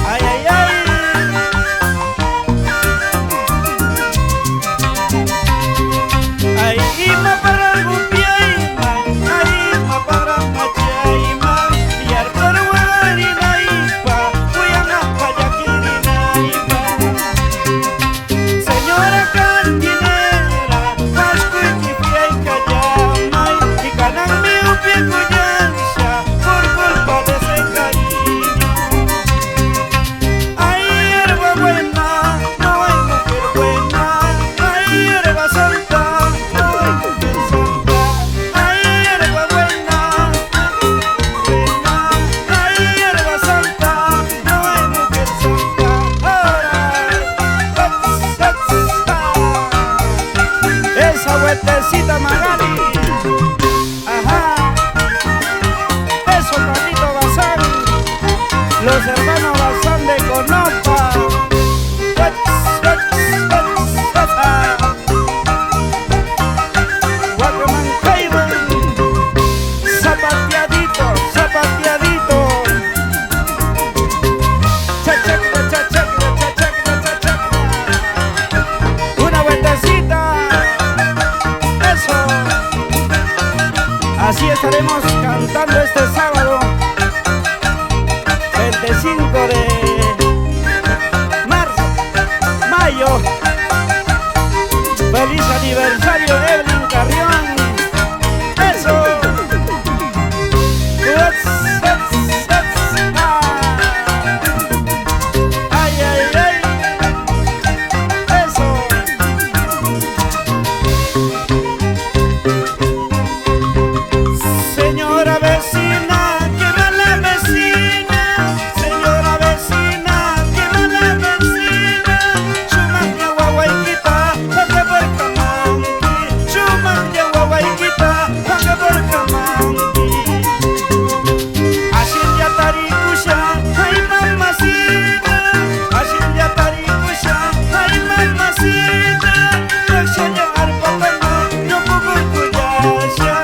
Ay, ay, ay. Ay, ima para gupiaima, ay, ima para machaima, yar para guarinaipa, cuyana payaquirinaipa. Señora cantinera, pascuy kifia y callamay, y canan mi upie cuyancha, por culpa de ese cariño. Ay, hierba buena, no hay mujer buena, ay, hierba santa. Vueltecita Magali, ajá, eso Carlito Bazán, los hermanos Bazán de Conopa, Guatemala Caiban, zapateadito, zapateadito, chachacra, chachacra, chachacra, chachacra, una vueltecita. Así estaremos cantando este sábado 25 de marzo, mayo. Feliz aniversario Evelyn Carrión. Eso. Ay, ay, ay. Eso. Señora vecina, que va la vecina. Señora vecina, que va la vecina. Chuman de guaguayquita, paga por camanqui. Chuman de guaguayquita, paga por camanqui. Así ya tarikusha, ay mamacita. Así ya tarikusha, ay mamacita. Raksanya arpatana, no puedo kuyasha.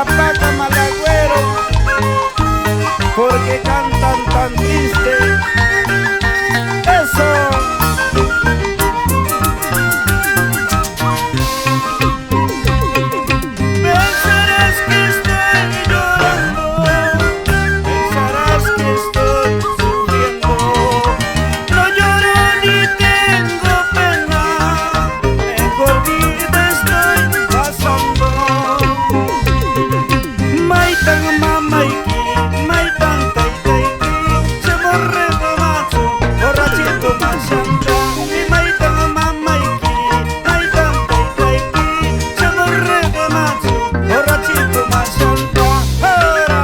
paca, malagüero, porque cantan tan triste. Eso. Pensarás que estoy llorando, pensarás que estoy sufriendo. No lloro ni tengo pena, mejor vida estoy pasando. Maitan mamaiki, maitan taitaiki, se morre de macho, borrachito machanta. Mi maitan mamaiki, maitan taitaiki, se morre de macho, borrachito machanta. Ahora,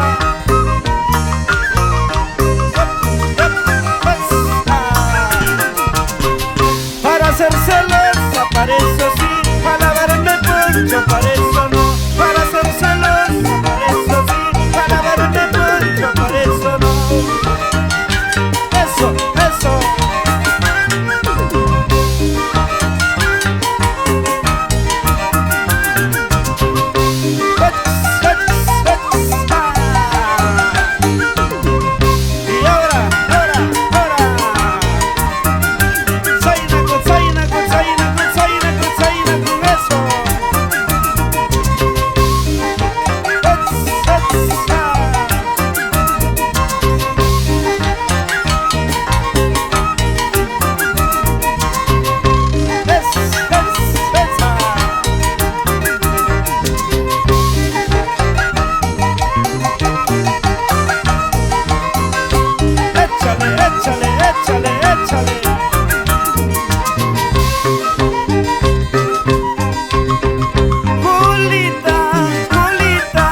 para ser celosa, para eso sí, para verme poncho, para eso no. Para ser celosa, para eso sí, para verme poncho, para eso no. Eso, eso. Y ahora, zaina con zaina con zaina con zaina con zaina con eso. Échale, échale, échale, échale. Julita, Julita,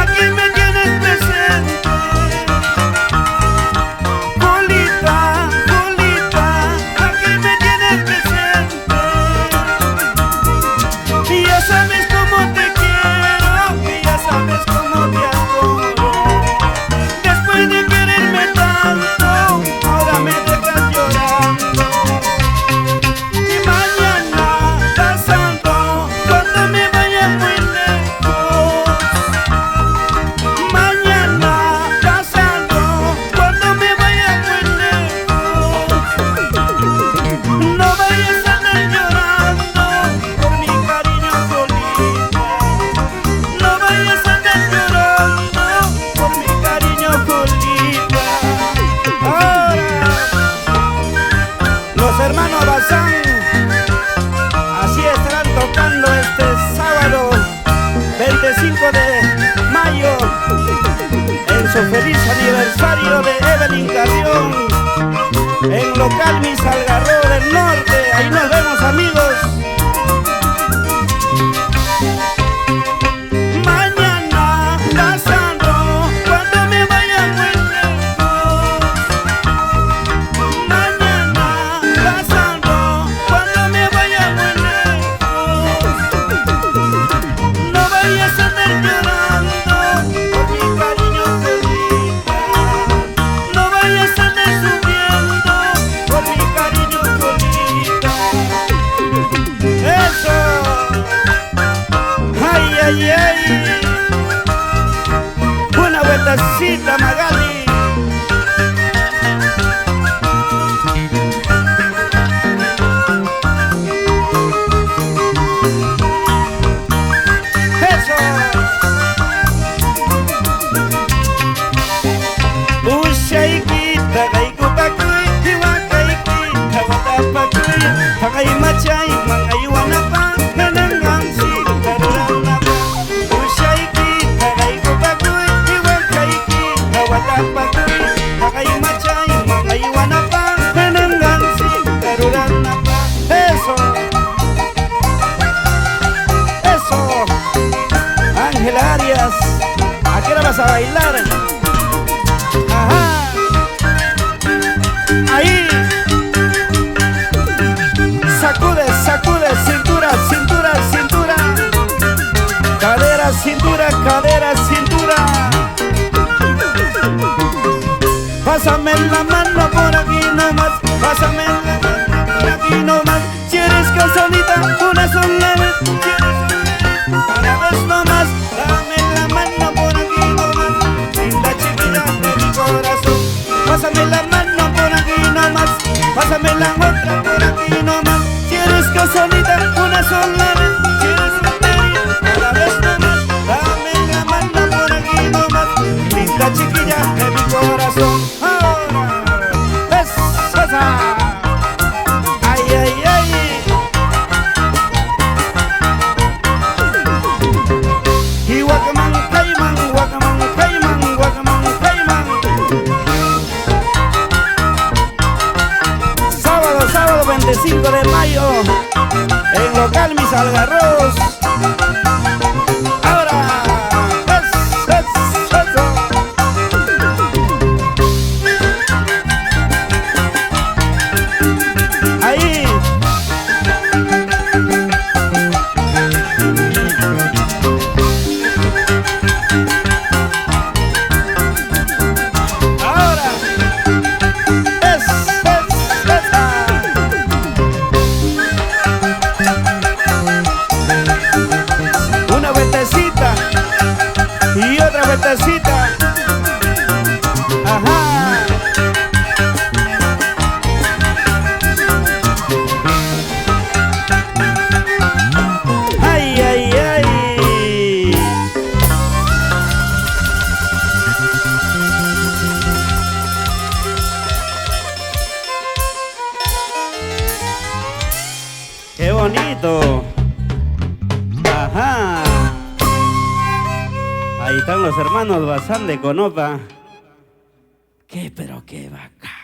aquí me tienes presente. Julita, Julita, aquí me tienes presente. Y ya sabes cómo te quiero, y ya sabes cómo te adoro. Después de quererme tanto, ahora me dejas llorando. Y mañana pasando, cuando me vaya muy lejos. Mañana pasando, cuando me vaya muy lejos. No vayas a andar llorando por mi cariño, Julita. No vayas a andar llorando por mi cariño, Julita. Ahora, los hermanos Bazán así estarán tocando este sábado 25 de mayo en su feliz aniversario de Evelyn Carrión en local Mi Salgarro del Norte. Ahí nos vemos, amigos. Mañana pasando, cuando me vaya muy lejos. Mañana pasando, cuando me vaya muy lejos. No vayas a andar llorando por mi cariño, Julita. No vayas a andar sufriendo por mi cariño, Julita. Eso. Ay, ay, ay. Una vueltecita, Magali. Eso. Ushaikita, gaikupakuy, hiwakaikita, watapakuy, hakaimachay, mangaywanapa, menengansi, taruranapa. Ushaikita, gaikupakuy, hiwakaikita, watapakuy, hakaimachay, mangaywanapa, menengansi, taruranapa. Eso. Eso. Ángela Arias, ¿a qué hora vas a bailar? Ajá. Ahí. Sacude, sacude, cintura, cintura, cintura. Cadera, cintura, cadera, cintura. Pásame la mano por aquí nomás. Pásame la mano por aquí nomás. Si eres cansadita, una sola vez. Si eres una vez nomás, dame la mano. dame la otra por aquí nomás. Si eres casonita, una sola vez. Si eres solterita, una vez nomás. Dame la mano por aquí nomás. Linda chiquilla de mi corazón. Ahora, esa. Ay, ay, ay. Y guacamán, caimán, guacamán, caimán, guacamán, caimán. Sábado 25 de mayo, en local Mis Algarrobos. Ahora, eso. Ahí. Ahora, una vueltecita y otra vueltecita. Ajá. Ay, ay, ay. Qué bonito. Ajá. Ahí están los hermanos Bazán de Conopa. Pero qué bacán.